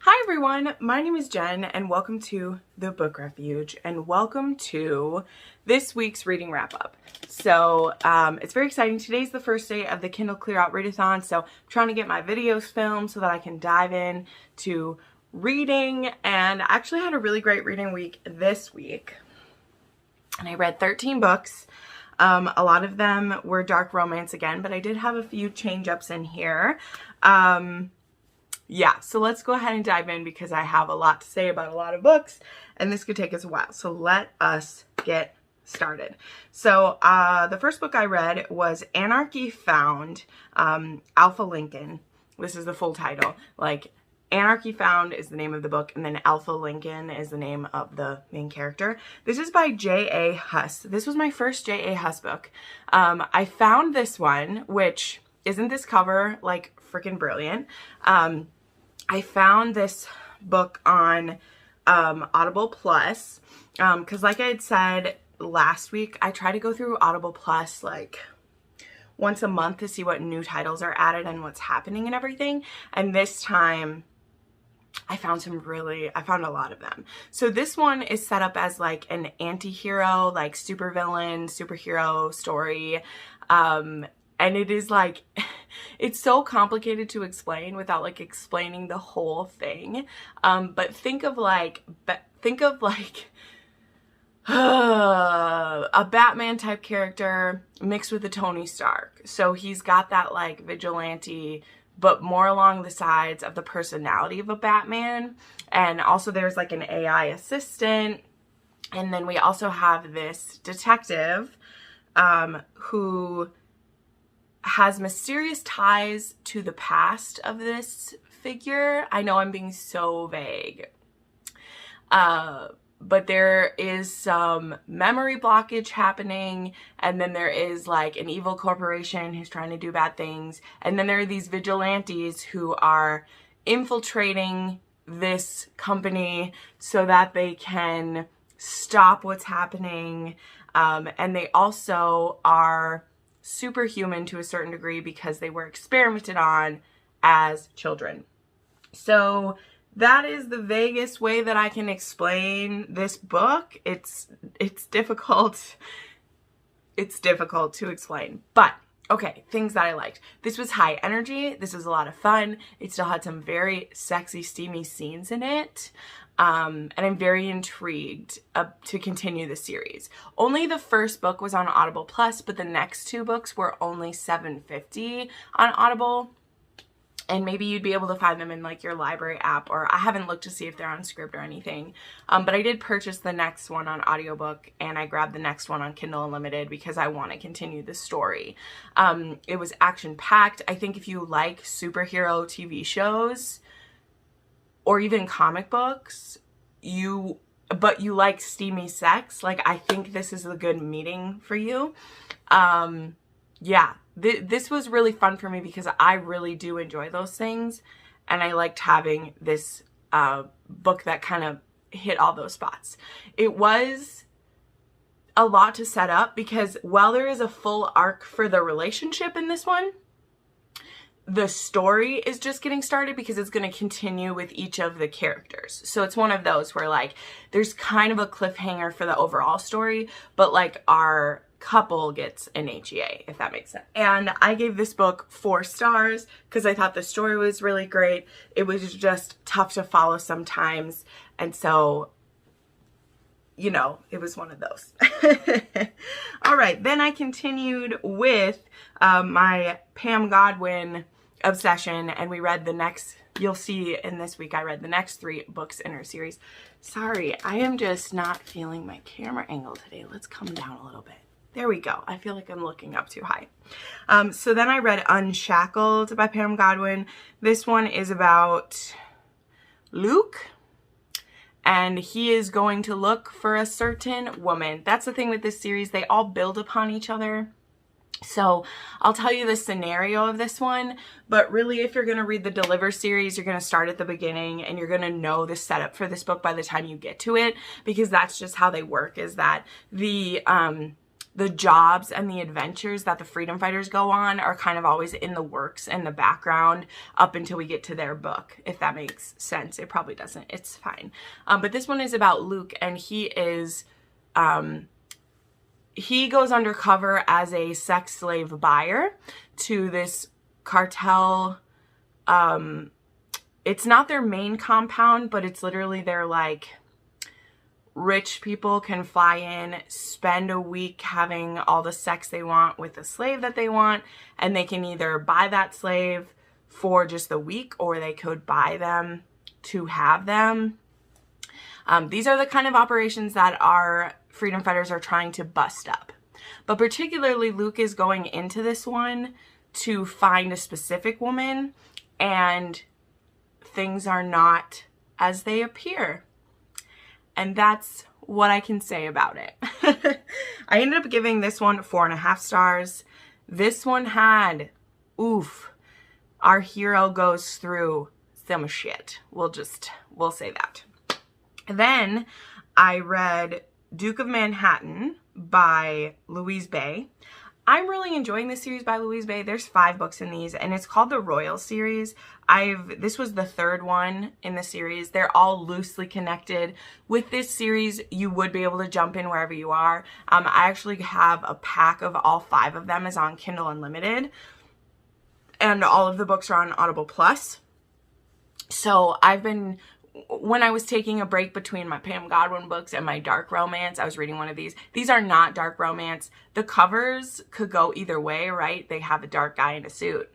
Hi everyone, my name is Jen and welcome to the Book Refuge and welcome to this week's reading wrap up. So it's very exciting. Today's the first day of the Kindle Clear Out Readathon, so I'm trying to get my videos filmed so that I can dive in to reading, and I actually had a really great reading week this week and I read 13 books. A lot of them were dark romance again, but I did have a few change ups in here. Yeah, so let's go ahead and dive in because I have a lot to say about a lot of books and this could take us a while. So let us get started. So the first book I read was Anarchy Found, Alpha Lincoln. This is the full title. Like, Anarchy Found is the name of the book, and then Alpha Lincoln is the name of the main character. This is by JA Huss. This was my first JA Huss book. I found this one, which isn't this cover like freaking brilliant? I found this book on Audible Plus because like I had said last week, I try to go through Audible Plus like once a month to see what new titles are added and what's happening and everything. And this time I found a lot of them. So this one is set up as like an anti-hero, like supervillain, superhero story. And it is like, it's so complicated to explain without like explaining the whole thing. But think of like a Batman type character mixed with a Tony Stark. So he's got that like vigilante, but more along the sides of the personality of a Batman. And also there's like an AI assistant. And then we also have this detective who has mysterious ties to the past of this figure. I know I'm being so vague. But there is some memory blockage happening, and then there is like an evil corporation who's trying to do bad things, and then there are these vigilantes who are infiltrating this company so that they can stop what's happening, and they also are superhuman to a certain degree because they were experimented on as children. So that is the vaguest way that I can explain this book. It's difficult. It's difficult to explain. But okay, things that I liked. This was high energy. This was a lot of fun. It still had some very sexy, steamy scenes in it. And I'm very intrigued to continue the series. Only the first book was on Audible Plus, but the next two books were only $7.50 on Audible. And maybe you'd be able to find them in like your library app, or I haven't looked to see if they're on Scribd or anything. But I did purchase the next one on audiobook, and I grabbed the next one on Kindle Unlimited because I want to continue the story. It was action-packed. I think if you like superhero TV shows or even comic books, but you like steamy sex, like I think this is a good meeting for you. Yeah. This was really fun for me because I really do enjoy those things, and I liked having this book that kind of hit all those spots. It was a lot to set up because while there is a full arc for the relationship in this one, the story is just getting started because it's going to continue with each of the characters. So it's one of those where like there's kind of a cliffhanger for the overall story, but like our couple gets an HEA, if that makes sense. And I gave this book 4 stars because I thought the story was really great. It was just tough to follow sometimes. And so, you know, it was one of those. All right, then I continued with my Pam Godwin obsession, and we read the next, you'll see in this week, I read the next 3 books in her series. Sorry, I am just not feeling my camera angle today. Let's come down a little bit. There we go. I feel like I'm looking up too high. So then I read Unshackled by Pam Godwin. This one is about Luke, and he is going to look for a certain woman. That's the thing with this series. They all build upon each other. So I'll tell you the scenario of this one, but really if you're going to read the Deliver series, you're going to start at the beginning and you're going to know the setup for this book by the time you get to it, because that's just how they work, is that the the jobs and the adventures that the freedom fighters go on are kind of always in the works, in the background, up until we get to their book, if that makes sense. It probably doesn't. It's fine. But this one is about Luke, and he is, he goes undercover as a sex slave buyer to this cartel. It's not their main compound, but it's literally their, like, rich people can fly in, spend a week having all the sex they want with the slave that they want, and they can either buy that slave for just the week, or they could buy them to have them. These are the kind of operations that our freedom fighters are trying to bust up. But particularly, Luke is going into this one to find a specific woman, and things are not as they appear. And that's what I can say about it. I ended up giving this one 4.5 stars. This one had, oof, our hero goes through some shit. We'll say that. Then I read Duke of Manhattan by Louise Bay. I'm really enjoying this series by Louise Bay. There's 5 books in these, and it's called the Royal series. This was the 3rd one in the series. They're all loosely connected. With this series, you would be able to jump in wherever you are. I actually have a pack of all 5 of them is on Kindle Unlimited, and all of the books are on Audible Plus. So when I was taking a break between my Pam Godwin books and my dark romance, I was reading one of these. These are not dark romance. The covers could go either way, right? They have a dark guy in a suit.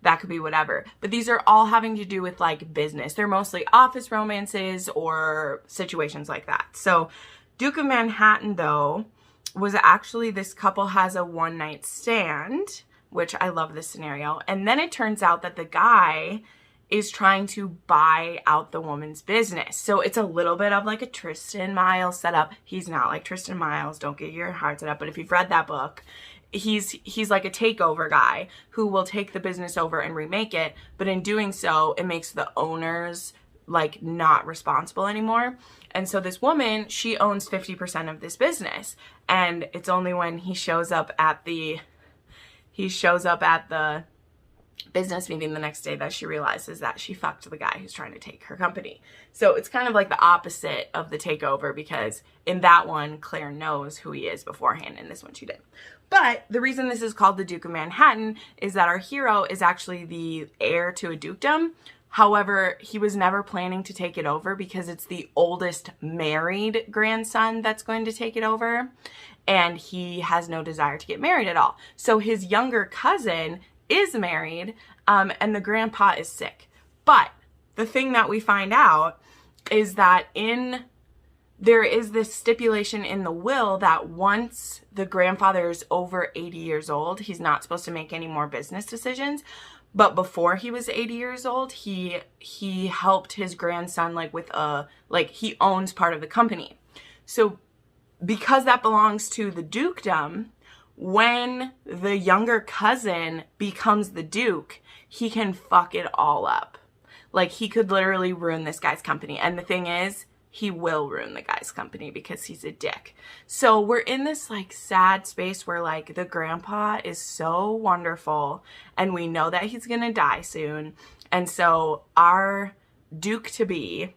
That could be whatever. But these are all having to do with, like, business. They're mostly office romances or situations like that. So Duke of Manhattan, though, was actually, this couple has a one-night stand, which I love this scenario. And then it turns out that the guy is trying to buy out the woman's business. So it's a little bit of like a Tristan Miles setup. He's not like Tristan Miles, don't get your heart set up, but if you've read that book, he's like a takeover guy who will take the business over and remake it, but in doing so, it makes the owners like not responsible anymore. And so this woman, she owns 50% of this business, and it's only when he shows up at the business meeting the next day that she realizes that she fucked the guy who's trying to take her company. So it's kind of like the opposite of the takeover, because in that one, Claire knows who he is beforehand. In this one, she didn't. But the reason this is called the Duke of Manhattan is that our hero is actually the heir to a dukedom. However, he was never planning to take it over because it's the oldest married grandson that's going to take it over. And he has no desire to get married at all. So his younger cousin is married, and the grandpa is sick. But the thing that we find out is that there is this stipulation in the will that once the grandfather is over 80 years old, he's not supposed to make any more business decisions. But before he was 80 years old, he helped his grandson he owns part of the company. So because that belongs to the dukedom, when the younger cousin becomes the duke, he can fuck it all up. Like, he could literally ruin this guy's company. And the thing is, he will ruin the guy's company because he's a dick. So we're in this, like, sad space where, like, the grandpa is so wonderful, and we know that he's gonna die soon. And so our duke-to-be,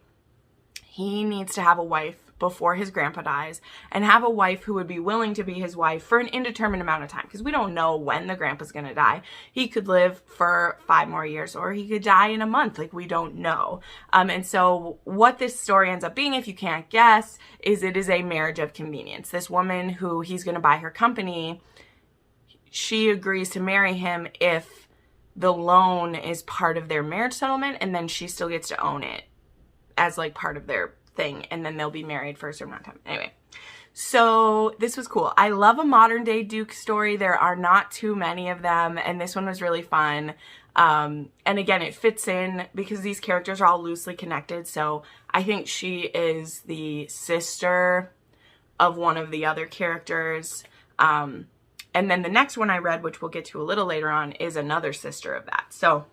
he needs to have a wife before his grandpa dies, and have a wife who would be willing to be his wife for an indeterminate amount of time, because we don't know when the grandpa's gonna die. He could live for 5 more years, or he could die in a month. Like, we don't know. And so what this story ends up being, if you can't guess, is it is a marriage of convenience. This woman who he's gonna buy her company, she agrees to marry him if the loan is part of their marriage settlement, and then she still gets to own it as like part of their thing, and then they'll be married for a certain amount of time. Anyway, so this was cool. I love a modern day Duke story. There are not too many of them, and this one was really fun. And again, it fits in because these characters are all loosely connected. So I think she is the sister of one of the other characters. And then the next one I read, which we'll get to a little later on, is another sister of that. So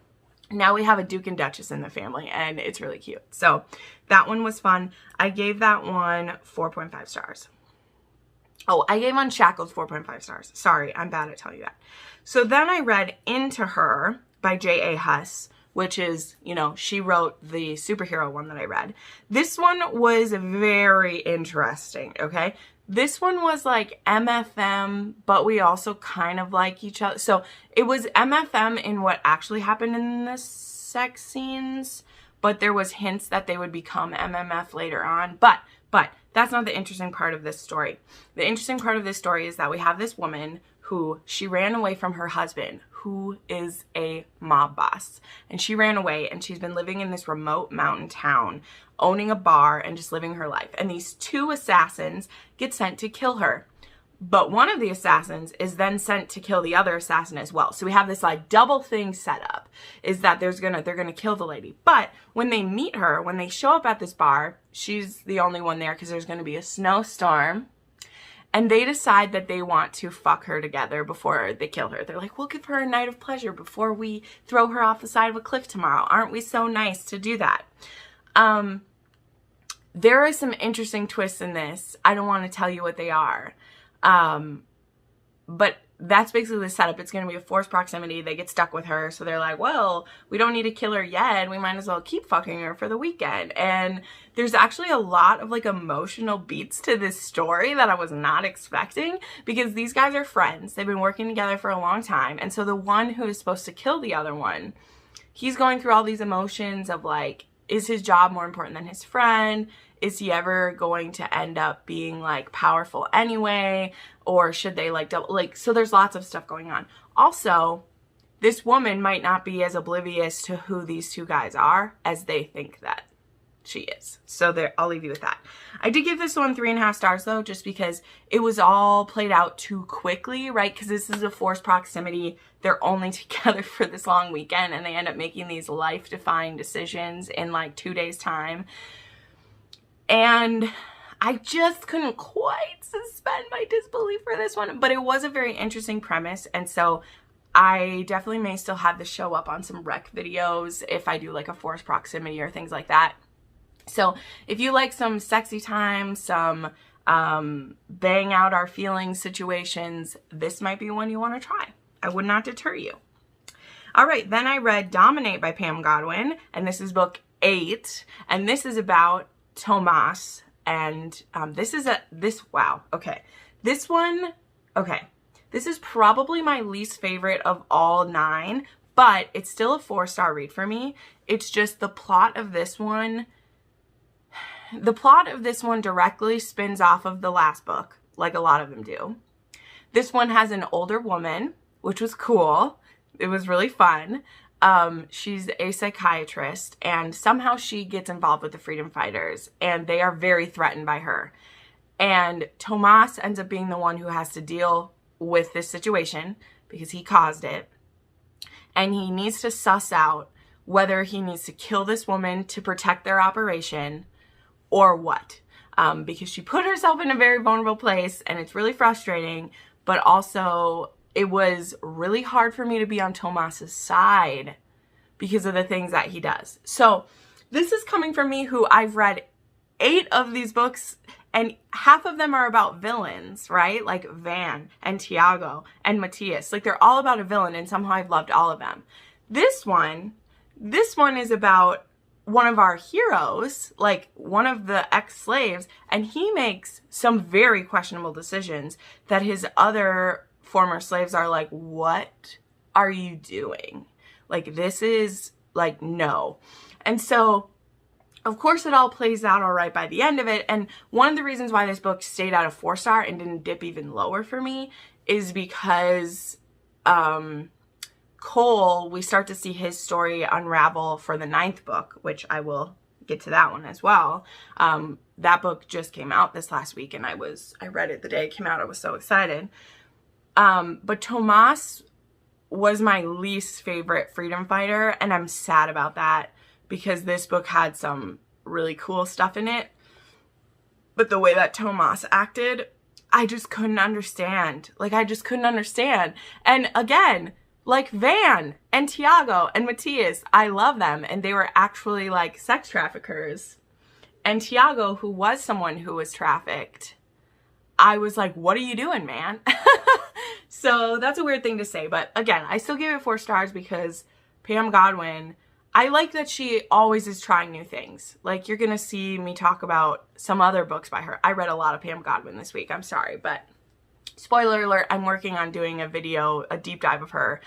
now we have a Duke and Duchess in the family, and it's really cute. So that one was fun. I gave that one 4.5 stars. Oh, I gave Unshackled 4.5 stars. Sorry, I'm bad at telling you that. So then I read Into Her by JA Huss, which is, you know, she wrote the superhero one that I read. This one was very interesting, okay? This one was like MFM, but we also kind of like each other. So it was MFM in what actually happened in the sex scenes, but there was hints that they would become MMF later on. But that's not the interesting part of this story. The interesting part of this story is that we have this woman who she ran away from her husband, who is a mob boss. And she ran away and she's been living in this remote mountain town, owning a bar and just living her life. And these two assassins get sent to kill her. But one of the assassins is then sent to kill the other assassin as well. So we have this like double thing set up, is that they're gonna kill the lady. But when they meet her, when they show up at this bar, she's the only one there because there's gonna be a snowstorm. And they decide that they want to fuck her together before they kill her. They're like, we'll give her a night of pleasure before we throw her off the side of a cliff tomorrow. Aren't we so nice to do that? There are some interesting twists in this. I don't want to tell you what they are. But that's basically the setup. It's going to be a forced proximity. They get stuck with her. So they're like, well, we don't need to kill her yet. We might as well keep fucking her for the weekend. And there's actually a lot of like emotional beats to this story that I was not expecting, because these guys are friends. They've been working together for a long time. And so the one who is supposed to kill the other one, he's going through all these emotions of like, is his job more important than his friend? Is he ever going to end up being like powerful anyway? Or should they like double, like, so there's lots of stuff going on. Also, this woman might not be as oblivious to who these two guys are as they think that she is. So there, I'll leave you with that. I did give this one 3.5 stars though, just because it was all played out too quickly, right? Because this is a forced proximity. They're only together for this long weekend and they end up making these life-defying decisions in like 2 days' time. And I just couldn't quite suspend my disbelief for this one, but it was a very interesting premise. And so I definitely may still have this show up on some rec videos if I do like a forced proximity or things like that. So if you like some sexy time, some bang out our feelings situations, this might be one you want to try. I would not deter you. All right, then I read Dominate by Pam Godwin, and this is book 8, and this is about Tomas, and this is probably my least favorite of all 9, but it's still a 4-star read for me. It's just the plot of this one directly spins off of the last book, like a lot of them do. This one has an older woman, which was cool. It was really fun. She's a psychiatrist, and somehow she gets involved with the freedom fighters, and they are very threatened by her. And Tomas ends up being the one who has to deal with this situation because he caused it. And he needs to suss out whether he needs to kill this woman to protect their operation or what. Because she put herself in a very vulnerable place, and it's really frustrating, but also it was really hard for me to be on Tomas's side because of the things that he does. So this is coming from me, who I've read 8 of these books, and half of them are about villains, right? Like Van and Tiago and Matthias. Like they're all about a villain, and somehow I've loved all of them. This one is about one of our heroes, like one of the ex-slaves, and he makes some very questionable decisions that his other former slaves are like, what are you doing? Like, this is like, no. And so of course it all plays out all right by the end of it. And one of the reasons why this book stayed at a 4-star and didn't dip even lower for me is because Cole, we start to see his story unravel for the 9th book, which I will get to that one as well. That book just came out this last week, and I read it the day it came out. I was so excited. But Tomas was my least favorite freedom fighter, and I'm sad about that because this book had some really cool stuff in it. But the way that Tomas acted, I just couldn't understand. Like, I just couldn't understand. And again, like Van and Tiago and Matthias, I love them, and they were actually like sex traffickers. And Tiago, who was someone who was trafficked, I was like, what are you doing, man? So that's a weird thing to say. But again, I still give it 4 stars because Pam Godwin, I like that she always is trying new things. Like, you're going to see me talk about some other books by her. I read a lot of Pam Godwin this week. I'm sorry, but spoiler alert, I'm working on doing a video, a deep dive of her.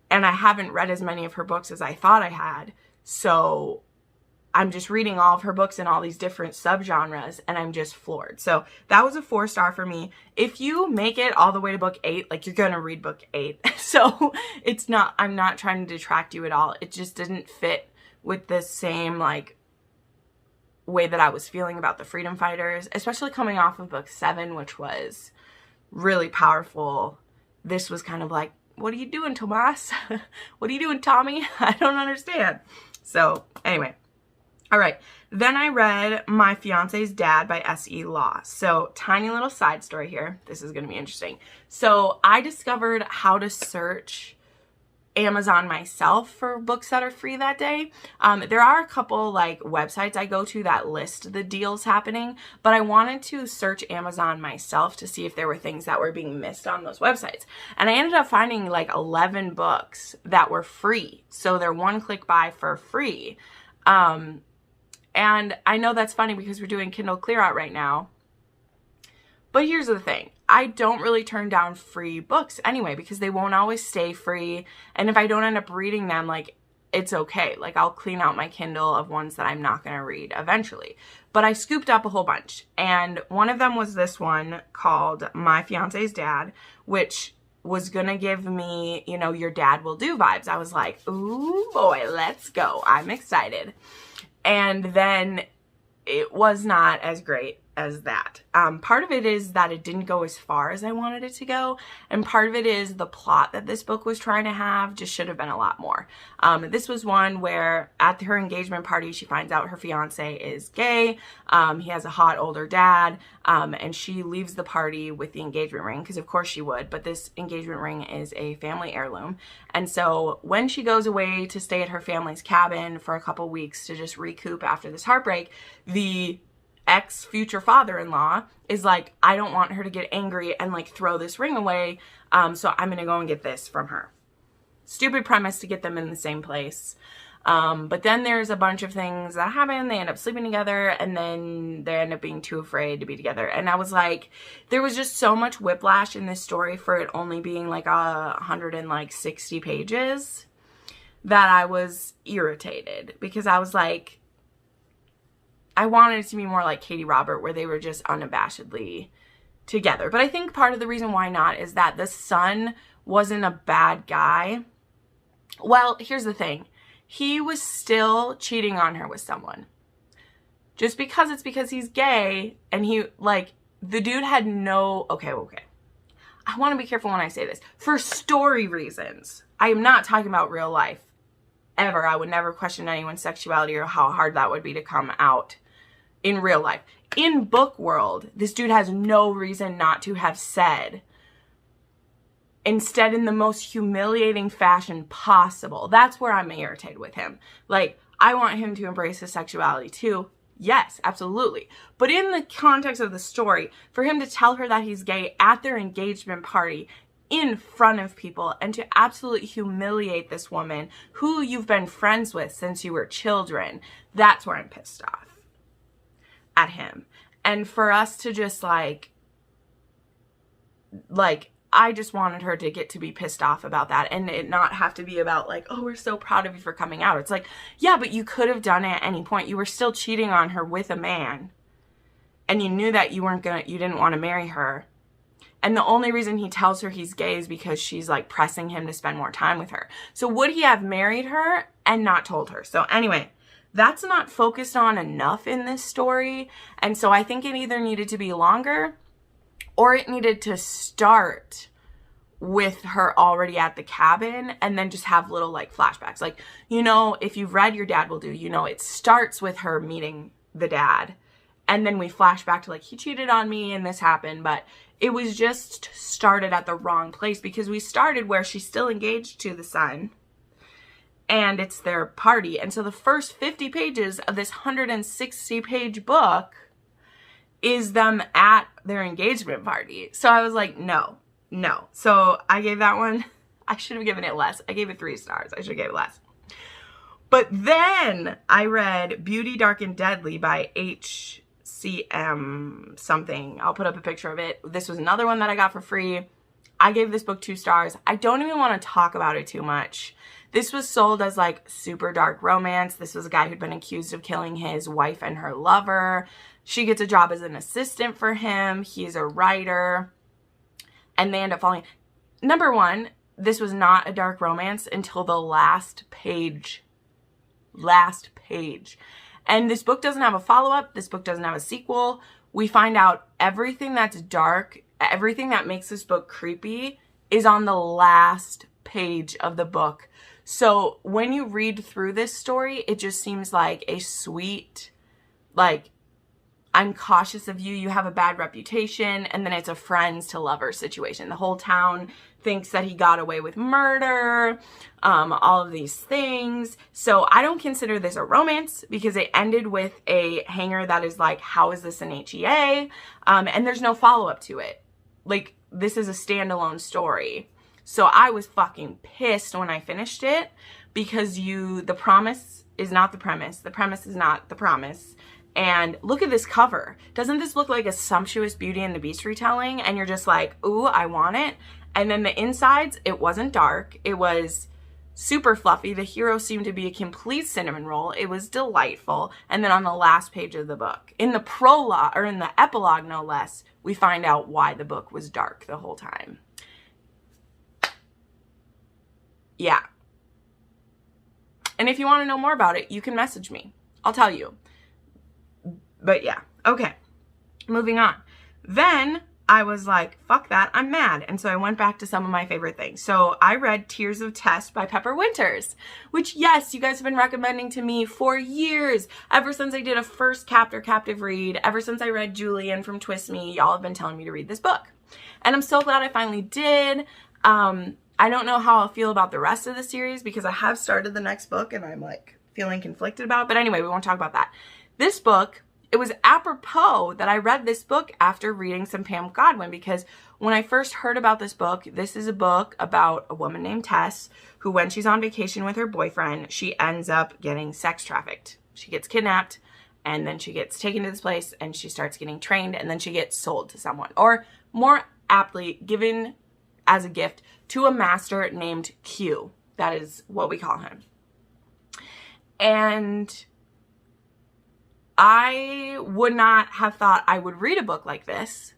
And I haven't read as many of her books as I thought I had. So I'm just reading all of her books in all these different subgenres, and I'm just floored. So that was a 4 star for me. If you make it all the way to book 8, like, you're going to read book 8. So it's not, I'm not trying to detract you at all. It just didn't fit with the same, like, way that I was feeling about the Freedom Fighters, especially coming off of book 7, which was really powerful. This was kind of like, what are you doing, Tomas? What are you doing, Tommy? I don't understand. So anyway. All right, then I read My Fiancé's Dad by S.E. Law. So, tiny little side story here. This is going to be interesting. So, I discovered how to search Amazon myself for books that are free that day. There are a couple, like, websites I go to that list the deals happening, but I wanted to search Amazon myself to see if there were things that were being missed on those websites. And I ended up finding, like, 11 books that were free. So, they're one-click buy for free. And I know that's funny because we're doing Kindle Clear Out right now. But here's the thing. I don't really turn down free books anyway because they won't always stay free. And if I don't end up reading them, like, it's okay. Like, I'll clean out my Kindle of ones that I'm not going to read eventually. But I scooped up a whole bunch. And one of them was this one called My Fiancé's Dad, which was going to give me, you know, your dad will do vibes. I was like, ooh, boy, let's go. I'm excited. And then it was not as great as that. Part of it is that it didn't go as far as I wanted it to go. And part of it is the plot that this book was trying to have just should have been a lot more. This was one where at her engagement party, she finds out her fiance is gay. He has a hot older dad. And she leaves the party with the engagement ring because of course she would. But this engagement ring is a family heirloom. And so when she goes away to stay at her family's cabin for a couple weeks to just recoup after this heartbreak, the ex-future father-in-law is like, I don't want her to get angry and like throw this ring away, so I'm gonna go and get this from her. Stupid premise to get them in the same place. But then there's a bunch of things that happen. They end up sleeping together, and then they end up being too afraid to be together. And I was like, there was just so much whiplash in this story for it only being like 160 pages that I was irritated because I was like, I wanted it to be more like Katie Robert, where they were just unabashedly together. But I think part of the reason why not is that the son wasn't a bad guy. Well, here's the thing. He was still cheating on her with someone. Just because it's because he's gay, and he, like, the dude had no, okay. I want to be careful when I say this. For story reasons. I am not talking about real life. Ever. I would never question anyone's sexuality or how hard that would be to come out in real life. In book world, this dude has no reason not to have said. Instead, in the most humiliating fashion possible. That's where I'm irritated with him. Like, I want him to embrace his sexuality too. Yes, absolutely. But in the context of the story, for him to tell her that he's gay at their engagement party in front of people and to absolutely humiliate this woman who you've been friends with since you were children, that's where I'm pissed off at him. And for us to just like I just wanted her to get to be pissed off about that and it not have to be about like, oh, we're so proud of you for coming out. It's like, yeah, but you could have done it at any point. You were still cheating on her with a man and you knew that you didn't want to marry her. And the only reason he tells her he's gay is because she's like pressing him to spend more time with her. So would he have married her and not told her? So anyway, that's not focused on enough in this story. And so I think it either needed to be longer or it needed to start with her already at the cabin and then just have little like flashbacks. Like, you know, if you've read Your Dad Will Do, you know, it starts with her meeting the dad. And then we flash back to like, he cheated on me and this happened. But it was just started at the wrong place because we started where she's still engaged to the son. And it's their party. And so the first 50 pages of this 160-page book is them at their engagement party. So I was like, no. So I gave that one, I should have given it less. I gave it 3 stars. I should have gave it less. But then I read Beauty, Dark, and Deadly by HCM something. I'll put up a picture of it. This was another one that I got for free. I gave this book 2 stars. I don't even want to talk about it too much. This was sold as like super dark romance. This was a guy who'd been accused of killing his wife and her lover. She gets a job as an assistant for him. He's a writer. And they end up falling. Number one, this was not a dark romance until the last page. Last page. And this book doesn't have a follow-up. This book doesn't have a sequel. We find out everything that's dark, everything that makes this book creepy is on the last page of the book. So when you read through this story, it just seems like a sweet, like, I'm cautious of you, you have a bad reputation, and then it's a friends to lovers situation. The whole town thinks that he got away with murder, all of these things. So I don't consider this a romance because it ended with a hanger that is like, how is this an HEA? And there's no follow-up to it. Like, this is a standalone story. So I was fucking pissed when I finished it because the promise is not the premise. The premise is not the promise. And look at this cover. Doesn't this look like a sumptuous Beauty and the Beast retelling? And you're just like, ooh, I want it. And then the insides, it wasn't dark. It was super fluffy. The hero seemed to be a complete cinnamon roll. It was delightful. And then on the last page of the book, in the prologue, or in the epilogue no less, we find out why the book was dark the whole time. Yeah. And if you want to know more about it, you can message me. I'll tell you. But yeah, okay, moving on. Then I was like, fuck that, I'm mad. And so I went back to some of my favorite things. So I read Tears of Tess by Pepper Winters, which, yes, you guys have been recommending to me for years. Ever since I did a first captive read, ever since I read Julian from Twist Me, y'all have been telling me to read this book. And I'm so glad I finally did. I don't know how I'll feel about the rest of the series because I have started the next book and I'm like feeling conflicted about it. But anyway, we won't talk about that. This book, it was apropos that I read this book after reading some Pam Godwin because when I first heard about this book, this is a book about a woman named Tess who, when she's on vacation with her boyfriend, she ends up getting sex trafficked. She gets kidnapped and then she gets taken to this place and she starts getting trained and then she gets sold to someone, or more aptly given as a gift to a master named Q. That is what we call him. And I would not have thought I would read a book like this.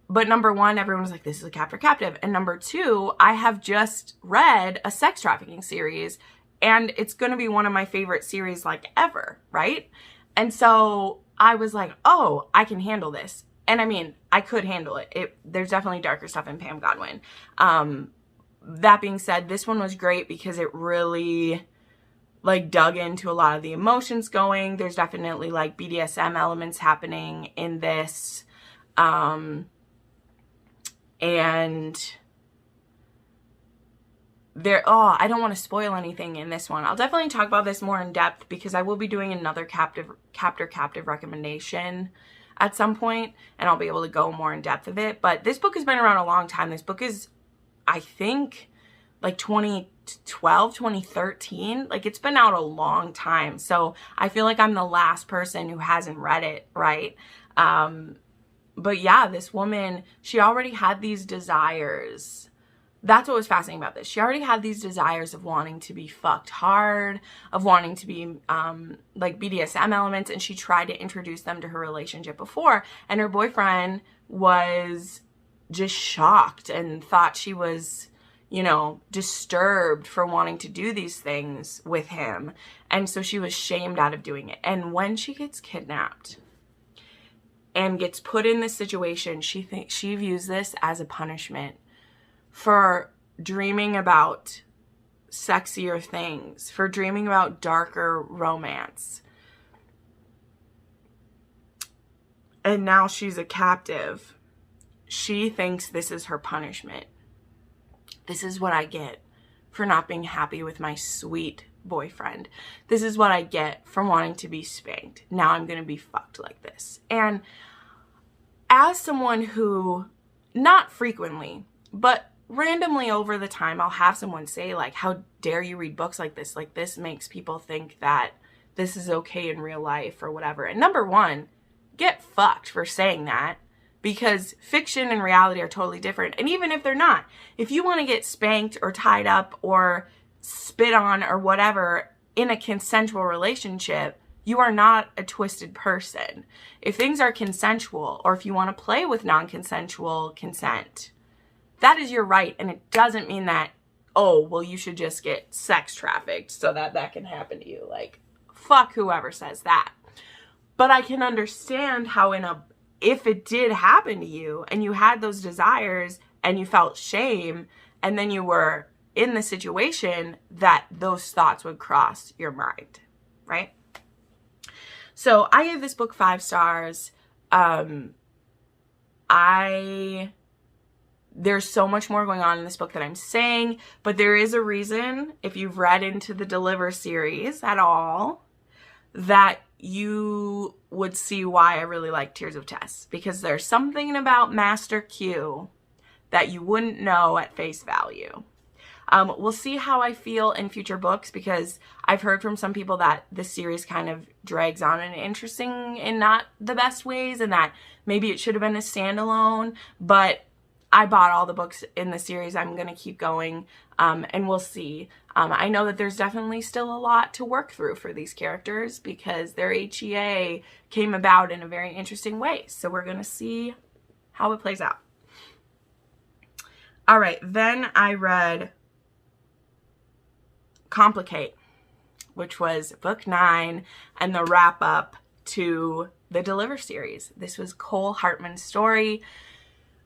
But number one, everyone was like, this is a captive. And number two, I have just read a sex trafficking series and it's going to be one of my favorite series like ever, right? And so I was like, oh, I can handle this. And I mean, I could handle it. There's definitely darker stuff in Pam Godwin. That being said, this one was great because it really like dug into a lot of the emotions going. There's definitely like BDSM elements happening in this. And there, I don't want to spoil anything in this one. I'll definitely talk about this more in depth because I will be doing another captive recommendation at some point, and I'll be able to go more in depth of it. But this book has been around a long time. This book is, I think, like 2012, 2013. Like, it's been out a long time. So I feel like I'm the last person who hasn't read it, right? But yeah, this woman, she already had these desires. That's what was fascinating about this. She already had these desires of wanting to be fucked hard, of wanting to be like BDSM elements, and she tried to introduce them to her relationship before, and her boyfriend was just shocked and thought she was, you know, disturbed for wanting to do these things with him, and so she was shamed out of doing it. And when she gets kidnapped and gets put in this situation, she views this as a punishment for dreaming about sexier things, for dreaming about darker romance. And now she's a captive. She thinks this is her punishment. This is what I get for not being happy with my sweet boyfriend. This is what I get from wanting to be spanked. Now I'm going to be fucked like this. And as someone who, not frequently, but randomly over the time, I'll have someone say, like, how dare you read books like this? Like, this makes people think that this is okay in real life or whatever. And number one, get fucked for saying that, because fiction and reality are totally different. And even if they're not, if you want to get spanked or tied up or spit on or whatever in a consensual relationship, you are not a twisted person. If things are consensual, or if you want to play with non-consensual consent, that is your right. And it doesn't mean that, oh, well, you should just get sex trafficked so that that can happen to you. Like, fuck whoever says that. But I can understand how if it did happen to you and you had those desires and you felt shame and then you were in the situation, that those thoughts would cross your mind, right? So I gave this book 5 stars. There's so much more going on in this book that I'm saying, but there is a reason, if you've read into the Deliver series at all, that you would see why I really like Tears of Tess, because there's something about Master Q that you wouldn't know at face value. We'll see how I feel in future books, because I've heard from some people that this series kind of drags on in interesting and not the best ways, and that maybe it should have been a standalone, but I bought all the books in the series. I'm going to keep going, and we'll see. I know that there's definitely still a lot to work through for these characters, because their HEA came about in a very interesting way. So we're going to see how it plays out. All right, then I read Complicate, which was book 9 and the wrap up to the Deliver series. This was Cole Hartman's story.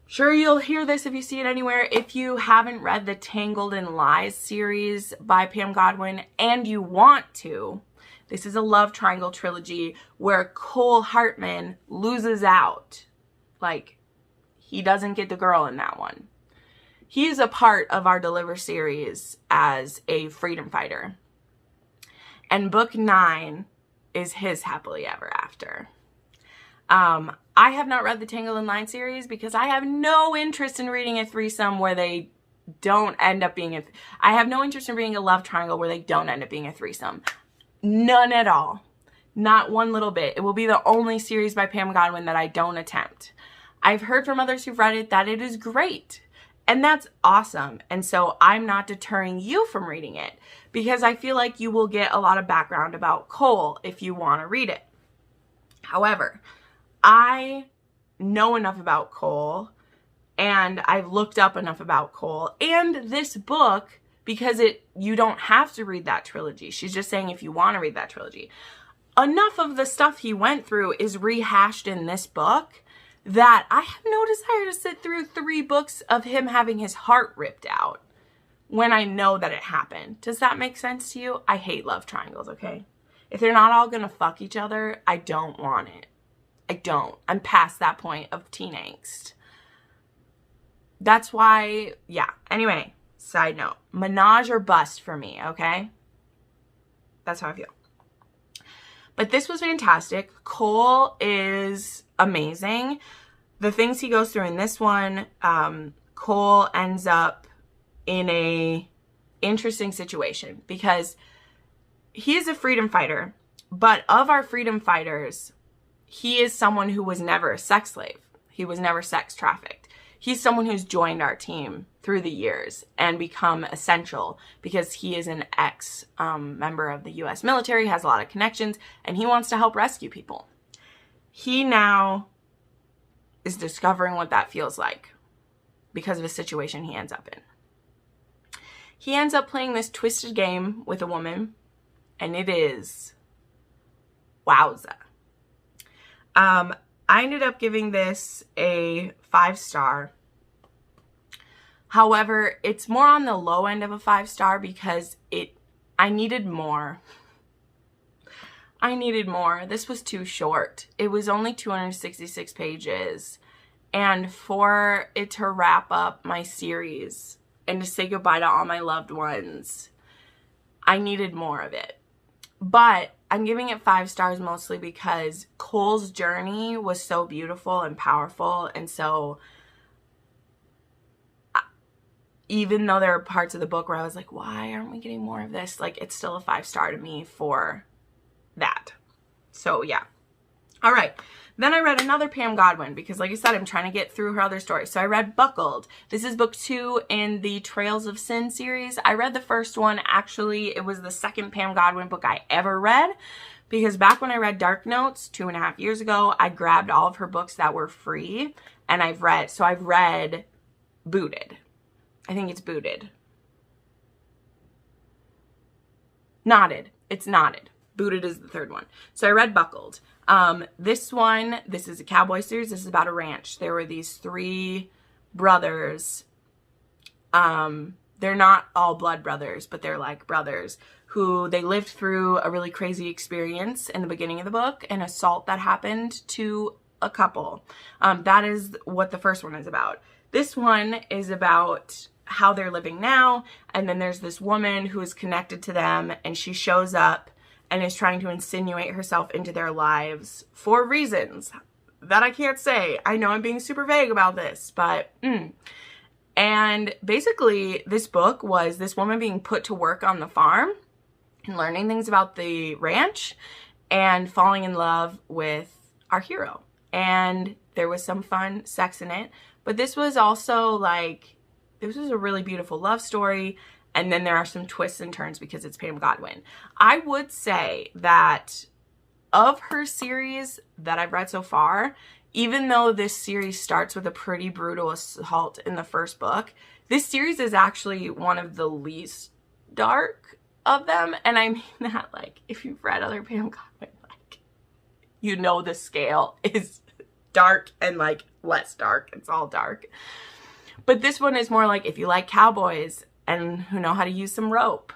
Sure, you'll hear this if you see it anywhere. If you haven't read the Tangled in Lies series by Pam Godwin and you want to, this is a love triangle trilogy where Cole Hartman loses out. Like, he doesn't get the girl in that one. He is a part of our Deliver series as a freedom fighter. And book 9 is his happily ever after. I have not read the Tangled in Lies series because I have no interest in reading a threesome where they don't end up being I have no interest in reading a love triangle where they don't end up being a threesome. None at all. Not one little bit. It will be the only series by Pam Godwin that I don't attempt. I've heard from others who've read it that it is great. And that's awesome. And so I'm not deterring you from reading it, because I feel like you will get a lot of background about Cole if you want to read it. However, I know enough about Cole, and I've looked up enough about Cole and this book, because you don't have to read that trilogy. She's just saying if you want to read that trilogy. Enough of the stuff he went through is rehashed in this book that I have no desire to sit through 3 books of him having his heart ripped out when I know that it happened. Does that make sense to you? I hate love triangles, okay? If they're not all gonna fuck each other, I don't want it. I don't. I'm past that point of teen angst. That's why, yeah. Anyway, side note. Menage or bust for me, okay? That's how I feel. But this was fantastic. Cole is amazing. The things he goes through in this one, Cole ends up in a interesting situation because he is a freedom fighter, but of our freedom fighters, he is someone who was never a sex slave. He was never sex trafficked. He's someone who's joined our team through the years and become essential because he is an ex-member of the U.S. military, has a lot of connections, and he wants to help rescue people. He now is discovering what that feels like because of a situation he ends up in. He ends up playing this twisted game with a woman, and it is wowza. I ended up giving this a 5-star. However, it's more on the low end of a 5-star because I needed more. I needed more. This was too short. It was only 266 pages. And for it to wrap up my series and to say goodbye to all my loved ones, I needed more of it. But I'm giving it 5 stars mostly because Cole's journey was so beautiful and powerful. And so even though there are parts of the book where I was like, why aren't we getting more of this? Like, it's still a 5-star to me for that. So yeah. All right. Then I read another Pam Godwin because, like I said, I'm trying to get through her other stories. So I read Buckled. This is book 2 in the Trails of Sin series. I read the first one. Actually, it was the second Pam Godwin book I ever read because back when I read Dark Notes 2.5 years ago, I grabbed all of her books that were free and I've read Booted. I think it's Booted. Knotted. It's Knotted. Booted is the third one. So I read Buckled. This is a cowboy series. This is about a ranch. There were these 3 brothers. They're not all blood brothers, but they're like brothers who they lived through a really crazy experience in the beginning of the book, an assault that happened to a couple. That is what the first one is about. This one is about how they're living now. And then there's this woman who is connected to them and she shows up and is trying to insinuate herself into their lives for reasons that I can't say. I know I'm being super vague about this, but And basically this book was this woman being put to work on the farm and learning things about the ranch and falling in love with our hero. And there was some fun sex in it, but this was also like, this was a really beautiful love story. And then there are some twists and turns because it's Pam Godwin. I would say that of her series that I've read so far, even though this series starts with a pretty brutal assault in the first book, this series is actually one of the least dark of them. And I mean that, like, if you've read other Pam Godwin, like, you know the scale is dark and, like, less dark. It's all dark. But this one is more like if you like cowboys and who know how to use some rope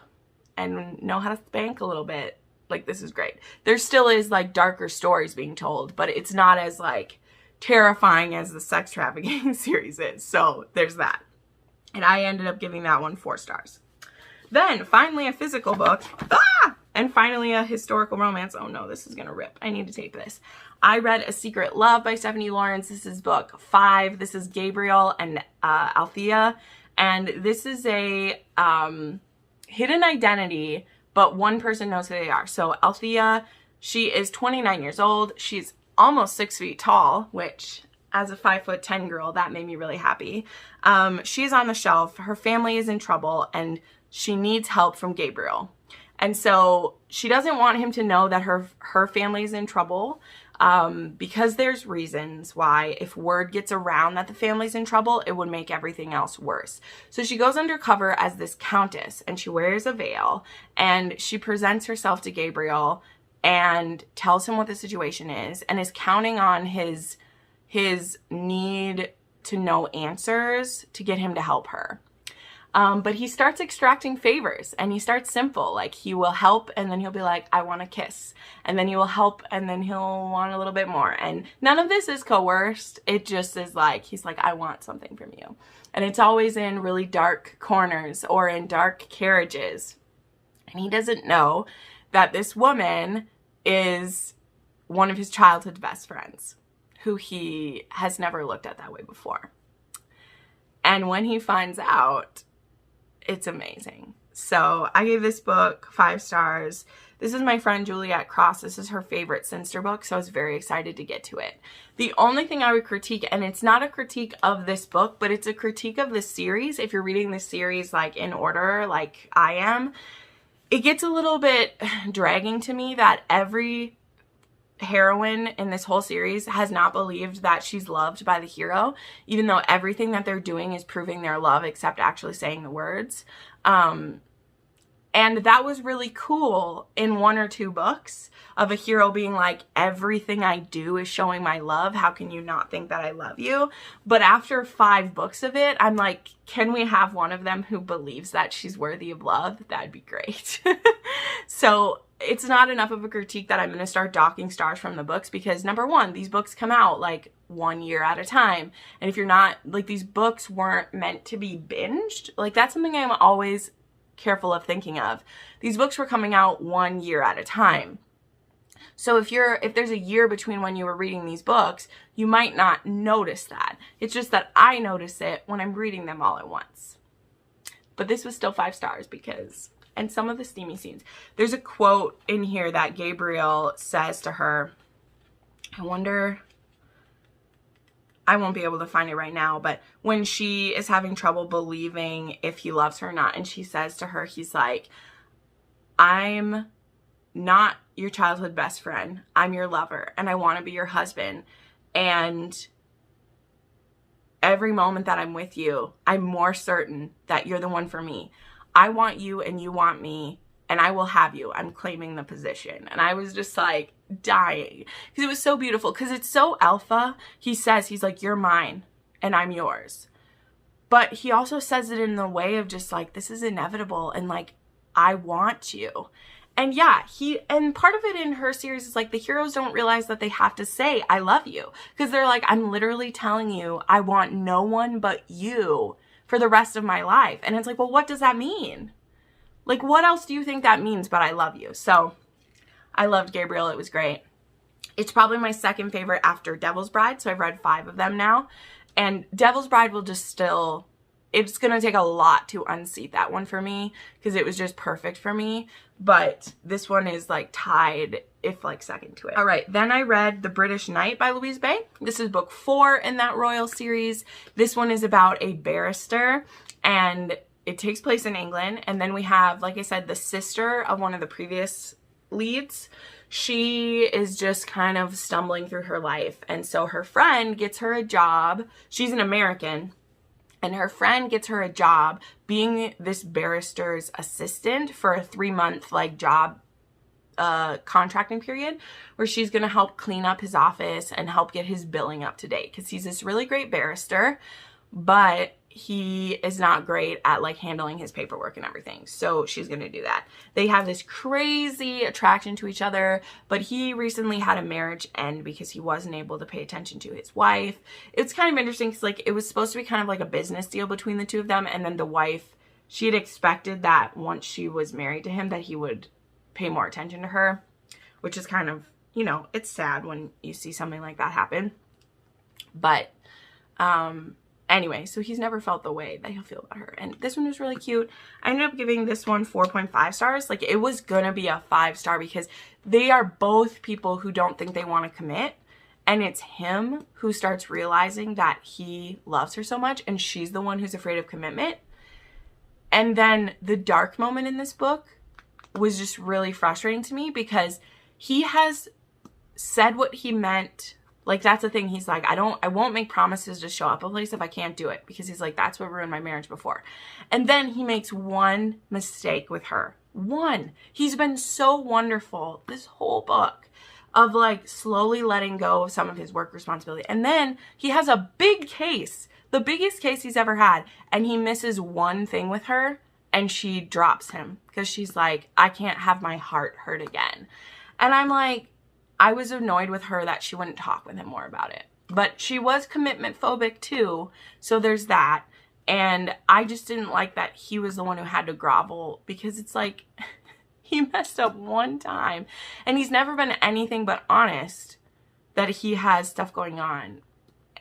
and know how to spank a little bit, like, this is great. There still is like darker stories being told, but it's not as like terrifying as the sex trafficking series is. So there's that. And I ended up giving that one 4 stars. Then finally a physical book. And finally a historical romance. Oh no, this is gonna rip. I need to tape this. I read A Secret Love by Stephanie Lawrence. This is book 5. This is Gabriel and Althea. And this is a hidden identity, but one person knows who they are. So Althea, she is 29 years old. She's almost 6 feet tall, which as a 5'10" girl, that made me really happy. She's on the shelf. Her family is in trouble and she needs help from Gabriel. And so she doesn't want him to know that her family is in trouble. Because there's reasons why if word gets around that the family's in trouble, it would make everything else worse. So she goes undercover as this countess and she wears a veil and she presents herself to Gabriel and tells him what the situation is and is counting on his need to know answers to get him to help her. But he starts extracting favors and he starts simple. Like he will help and then he'll be like, I want a kiss. And then he will help and then he'll want a little bit more. And none of this is coerced. It just is like, he's like, I want something from you. And it's always in really dark corners or in dark carriages. And he doesn't know that this woman is one of his childhood best friends who he has never looked at that way before. And when he finds out, it's amazing. So I gave this book 5 stars. This is my friend Juliet Cross. This is her favorite Sinster book, so I was very excited to get to it. The only thing I would critique, and it's not a critique of this book, but it's a critique of the series. If you're reading the series like in order, like I am, it gets a little bit dragging to me that every heroine in this whole series has not believed that she's loved by the hero, even though everything that they're doing is proving their love except actually saying the words. And that was really cool in 1 or 2 books of a hero being like, everything I do is showing my love. How can you not think that I love you? But after 5 books of it, I'm like, can we have one of them who believes that she's worthy of love? That'd be great. So it's not enough of a critique that I'm going to start docking stars from the books because number 1, these books come out like 1 year at a time. And if you're not, like, these books weren't meant to be binged. Like, that's something I'm always careful of thinking of. These books were coming out 1 year at a time. So if there's a year between when you were reading these books, you might not notice that. It's just that I notice it when I'm reading them all at once. But this was still 5 stars because, and some of the steamy scenes. There's a quote in here that Gabriel says to her. I wonder, I won't be able to find it right now, but when she is having trouble believing if he loves her or not, and she says to her, he's like, I'm not your childhood best friend. I'm your lover, and I want to be your husband. And every moment that I'm with you, I'm more certain that you're the one for me. I want you and you want me, and I will have you. I'm claiming the position. And I was just like dying because it was so beautiful, because it's so alpha. He says, he's like, you're mine and I'm yours. But he also says it in the way of just like, this is inevitable, and like, I want you. And yeah, and part of it in her series is like the heroes don't realize that they have to say, I love you. Because they're like, I'm literally telling you, I want no one but you for the rest of my life. And it's like, well, what does that mean? Like, what else do you think that means but I love you? So I loved Gabriel. It was great. It's probably my second favorite after Devil's Bride. So I've read 5 of them now. And Devil's Bride will just still, it's going to take a lot to unseat that one for me because it was just perfect for me. But this one is like tied, if like second to it. All right, then I read The British Knight by Louise Bay. This is book 4 in that royal series. This one is about a barrister, and it takes place in England. And then we have, like I said, the sister of one of the previous leads. She is just kind of stumbling through her life. And so her friend gets her a job. She's an American. And her friend gets her a job being this barrister's assistant for a 3-month like job contracting period, where she's going to help clean up his office and help get his billing up to date, because he's this really great barrister, but he is not great at like handling his paperwork and everything. So she's going to do that. They have this crazy attraction to each other, but he recently had a marriage end because he wasn't able to pay attention to his wife. It's kind of interesting because like it was supposed to be kind of like a business deal between the two of them. And then the wife, she had expected that once she was married to him that he would pay more attention to her, which is kind of, you know, it's sad when you see something like that happen. But, anyway, so he's never felt the way that he'll feel about her. And this one was really cute. I ended up giving this one 4.5 stars. Like, it was gonna be a 5-star because they are both people who don't think they want to commit. And it's him who starts realizing that he loves her so much, and she's the one who's afraid of commitment. And then the dark moment in this book was just really frustrating to me because he has said what he meant. Like, that's the thing. He's like, I won't make promises to show up a place if I can't do it, because he's like, that's what ruined my marriage before. And then he makes one mistake with her. One. He's been so wonderful this whole book of like slowly letting go of some of his work responsibility. And then he has a big case, the biggest case he's ever had. And he misses one thing with her and she drops him because she's like, I can't have my heart hurt again. And I'm like, I was annoyed with her that she wouldn't talk with him more about it. But she was commitment phobic too, so there's that. And I just didn't like that he was the one who had to grovel, because it's like, he messed up one time. And he's never been anything but honest that he has stuff going on.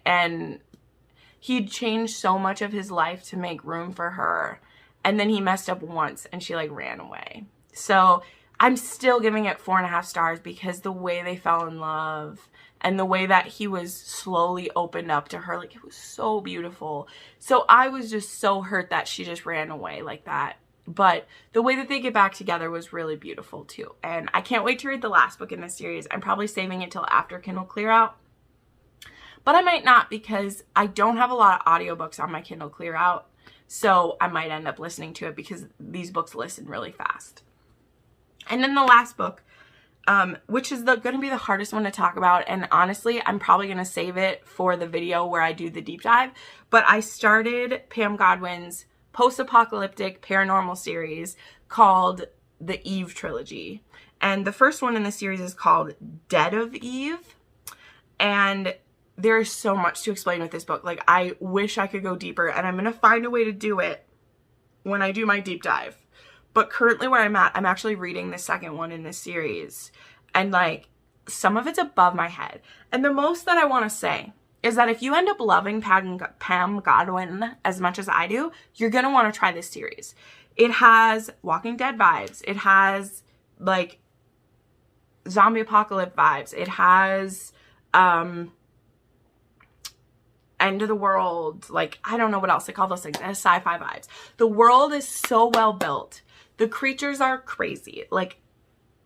And he'd changed so much of his life to make room for her. And then he messed up once and she like ran away. So I'm still giving it 4.5 stars because the way they fell in love and the way that he was slowly opened up to her, like, it was so beautiful. So I was just so hurt that she just ran away like that. But the way that they get back together was really beautiful too. And I can't wait to read the last book in this series. I'm probably saving it till after Kindle Clear Out. But I might not, because I don't have a lot of audiobooks on my Kindle Clear Out. So I might end up listening to it because these books listen really fast. And then the last book, which is going to be the hardest one to talk about. And honestly, I'm probably going to save it for the video where I do the deep dive. But I started Pam Godwin's post-apocalyptic paranormal series called the Eve Trilogy. And the first one in the series is called Dead of Eve. And there is so much to explain with this book. Like, I wish I could go deeper, and I'm going to find a way to do it when I do my deep dive. But currently where I'm at, I'm actually reading the second one in this series. And like, some of it's above my head. And the most that I want to say is that if you end up loving Pam Godwin as much as I do, you're going to want to try this series. It has Walking Dead vibes. It has like zombie apocalypse vibes. It has end of the world. Like, I don't know what else they call those things. It has sci-fi vibes. The world is so well built. The creatures are crazy. Like,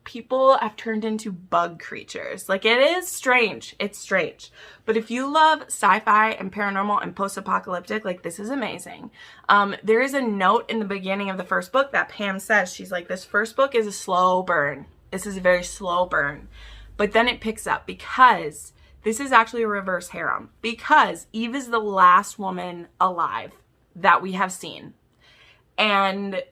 people have turned into bug creatures. Like, it is strange. It's strange. But if you love sci-fi and paranormal and post-apocalyptic, like, this is amazing. There is a note in the beginning of the first book that Pam says. She's like, this first book is a slow burn. This is a very slow burn. But then it picks up because this is actually a reverse harem. Because Eve is the last woman alive that we have seen. And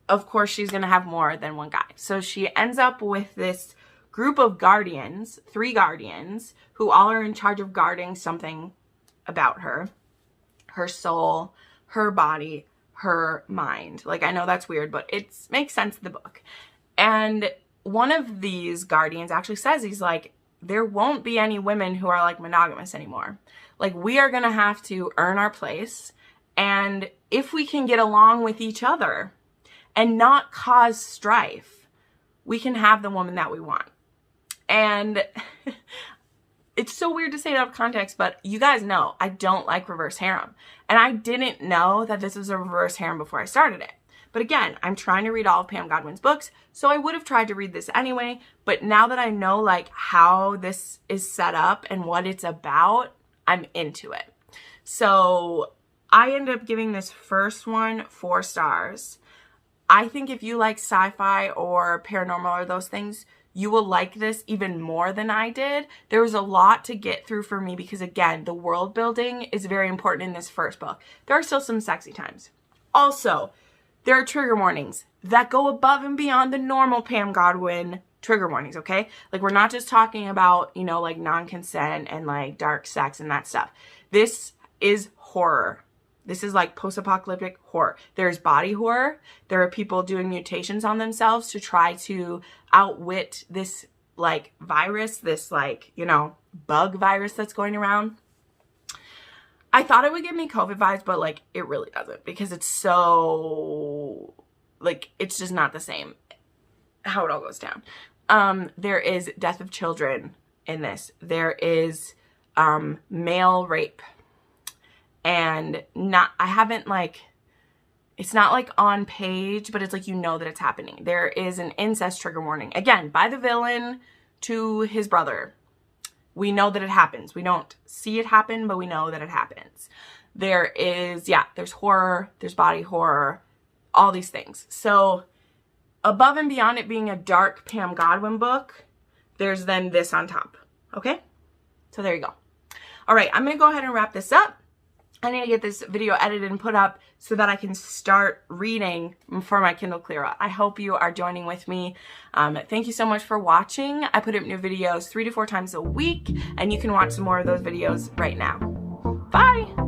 of course, she's going to have more than one guy. So she ends up with this group of guardians, 3 guardians, who all are in charge of guarding something about her. Her soul, her body, her mind. Like, I know that's weird, but it makes sense in the book. And one of these guardians actually says, he's like, there won't be any women who are like monogamous anymore. Like, we are going to have to earn our place. And if we can get along with each other and not cause strife, we can have the woman that we want. And it's so weird to say it out of context, but you guys know I don't like reverse harem. And I didn't know that this was a reverse harem before I started it. But again, I'm trying to read all of Pam Godwin's books, so I would have tried to read this anyway. But now that I know like how this is set up and what it's about, I'm into it. So I ended up giving this first one 4 stars. I think if you like sci-fi or paranormal or those things, you will like this even more than I did. There was a lot to get through for me because, again, the world building is very important in this first book. There are still some sexy times. Also, there are trigger warnings that go above and beyond the normal Pam Godwin trigger warnings, okay? Like, we're not just talking about, you know, like non-consent and like dark sex and that stuff. This is horror. This is like post-apocalyptic horror. There's body horror. There are people doing mutations on themselves to try to outwit this like virus, this like, you know, bug virus that's going around. I thought it would give me COVID vibes, but like it really doesn't because it's so like, it's just not the same how it all goes down. There is death of children in this. There is male rape. And I haven't like, it's not like on page, but it's like, you know that it's happening. There is an incest trigger warning. Again, by the villain to his brother. We know that it happens. We don't see it happen, but we know that it happens. There is, yeah, there's horror, there's body horror, all these things. So above and beyond it being a dark Pam Godwin book, there's then this on top. Okay? So there you go. All right, I'm going to go ahead and wrap this up. I need to get this video edited and put up so that I can start reading for my Kindle Clear Out. I hope you are joining with me. Thank you so much for watching. I put up new videos 3 to 4 times a week, and you can watch some more of those videos right now. Bye!